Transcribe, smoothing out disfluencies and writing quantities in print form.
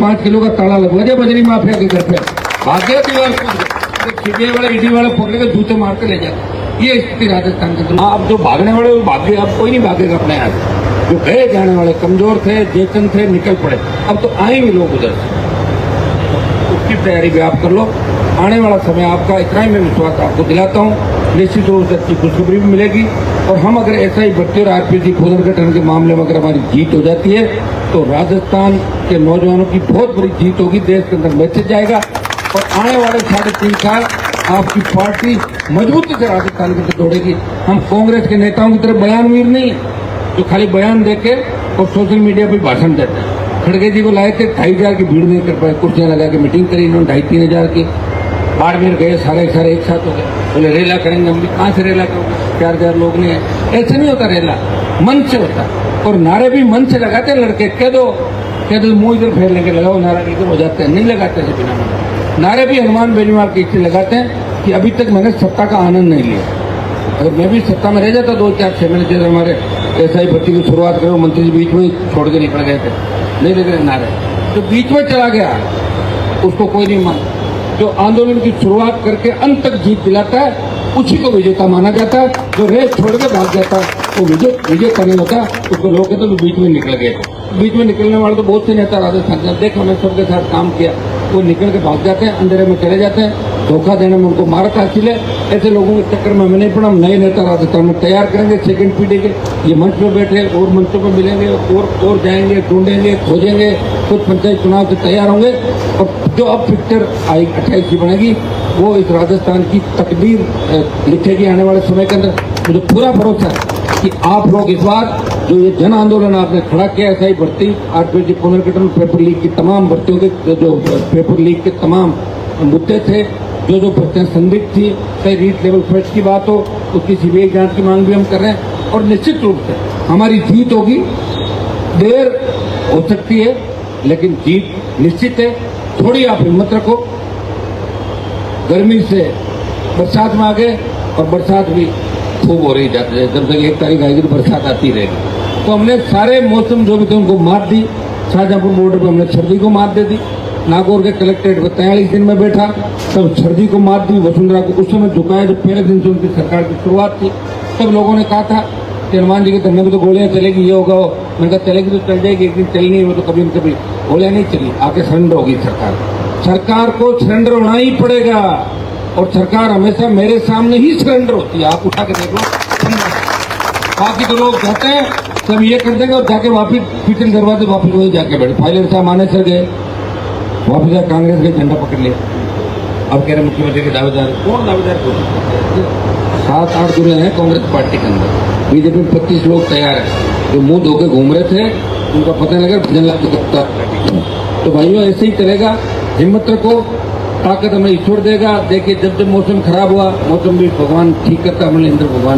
5 kilo का ताला लगवा दिया बजरी माफिया के घर पे, भाग गया दीवार कूद, सीबीआई वाले ईडी वाले पकड़े के जूते मार के ले जाते। ये स्थिति राजस्थान के अंदर। अब जो भागने वाले वो भाग गए, अब कोई नहीं भागेगा अपने यहाँ से। जो गए जाने वाले कमजोर थे, चेतन थे, निकल पड़े। अब तो आए भी लोग उधर से, उसकी तैयारी भी आप कर लो। आने वाला समय आपका, इतना ही मैं विश्वास आपको दिलाता हूँ, निश्चित रूप से अच्छी खुशखबरी भी मिलेगी। और हम अगर ऐसा ही बढ़ते और आरपीसी पुनर्गठन के मामले में अगर हमारी जीत हो जाती है तो राजस्थान के नौजवानों की बहुत बड़ी जीत होगी, देश के अंदर मैसेज जाएगा। और आने वाले 3.5 साल आपकी पार्टी मजबूती से राजस्थान के अंदर दौड़ेगी। हम कांग्रेस के नेताओं की तरफ बयानवीर नहीं, जो खाली बयान देके और सोशल मीडिया पर भाषण देते हैं। खड़गे जी को लाए थे, 2,500 की भीड़ नहीं कर पाए, कुर्सियां लगा के मीटिंग करी इन्होंने 2,500-3,000 की। बाड़मेर गए, सारे एक साथ हो गए, बोले रेला करेंगे हम भी। कहाँ से रेला करोगे, 4,000 लोग नहीं है। ऐसे नहीं होता रेला, मन से होता। और नारे भी मन से लगाते हैं लड़के, कह दो मुंह इधर फेर लेंगे, लगाओ नारा, इधर हो जाते हैं, नहीं लगाते हैं बिना नारे भी। हनुमान बेनीवाल की इसलिए लगाते हैं कि अभी तक मैंने सत्ता का आनंद नहीं लिया। अगर मैं भी सत्ता में रह जाता 2-4-6 महीने, जैसे हमारे एसआई भर्ती की शुरुआत करो, मंत्री जी बीच में छोड़ के निकल गए थे, नहीं लग रहे नारे। जो बीच में चला गया उसको कोई नहीं मानता। जो आंदोलन की शुरुआत करके अंत तक जीत दिलाता है उसी को विजेता माना जाता है। जो रेस छोड़ के भाग जाता है वो विजेता नहीं होता। उसको लोग कहते तो बीच में निकल गए। बीच में निकलने वाले तो बहुत से नेता राजस्थान में, देखो मैंने सबके साथ काम किया, वो निकल के भाग जाते हैं, अंधेरे में चले जाते हैं। धोखा देने में उनको मारता हासिल है। ऐसे लोगों के चक्कर में हमें नहीं पड़ा। हम नए नेता राजस्थान में तैयार करेंगे, सेकंड पीढ़ी के। ये मंच पे बैठे और मंचों पर मिलेंगे और जाएंगे, ढूंढेंगे, खोजेंगे, खुद पंचायत चुनाव से तैयार होंगे। और जो अब पिक्चर 28 की बनेगी वो इस राजस्थान की तकदीर लिखेगी आने वाले समय के अंदर। मुझे पूरा भरोसा है कि आप लोग इस बार जो ये जन आंदोलन आपने खड़ा किया, ऐसा ही भर्ती, आरपीसी पुनर्गठन, पेपर लीक की तमाम भर्तियों के, जो पेपर लीक के तमाम मुद्दे थे, जो भर्तियां संदिग्ध थी, चाहे रीट लेवल फर्स्ट की बात हो, उसकी सीबीआई जांच की मांग भी हम कर रहे हैं। और निश्चित रूप से हमारी जीत होगी। देर हो सकती है लेकिन जीत निश्चित है। थोड़ी आप हिम्मत रखो। गर्मी से बरसात में आ गए और बरसात भी खूब हो रही जाती है। जब तक 1 तारीख आएगी तो बरसात आती रहेगी। तो हमने सारे मौसम जो भी थे उनको मात दी। शाहजहांपुर बॉर्डर पर हमने सर्दी को मात दे दी। नागौर के कलेक्ट्रेट पर 43 दिन में बैठा, तब सर्दी को मात दी। वसुंधरा को उस समय झुकाया जब पहले दिन से उनकी सरकार की शुरुआत थी। तब लोगों ने कहा था कि हनुमान जी के धरने में तो गोलियां चलेगी, ये होगा। मैंने कहा चलेगी तो चल जाएगी, एक दिन चलनी है, वो तो कभी न कभी गोलियां नहीं चली, आके सरेंडर होगी सरकार। सरकार को सरेंडर होना ही पड़ेगा। और सरकार हमेशा मेरे सामने ही सरेंडर होती है। आप उठा के देख लो। बाकी तो लोग जाते हैं सब ये कर देंगे और जाके वापिस पीछे दरवाजे वापिस वही जाके बैठे। फाइलर साहब माने सर गए, वापिस जाए कांग्रेस का झंडा पकड़ लिया। अब कह रहे मुख्यमंत्री के दावेदार। कौन दावेदार? 7-8 दुनिया है कांग्रेस पार्टी के अंदर। बीजेपी में 25 लोग तैयार है जो मुंह धोके घूम रहे थे, उनका पता नहीं लगा भजन लाल को। तो भाइयों ऐसे ही चलेगा। हिम्मत रखो, ताकत हमें ईश्वर देगा। देखिए जब मौसम खराब हुआ, मौसम भी भगवान ठीक करता, हमें इंद्र भगवान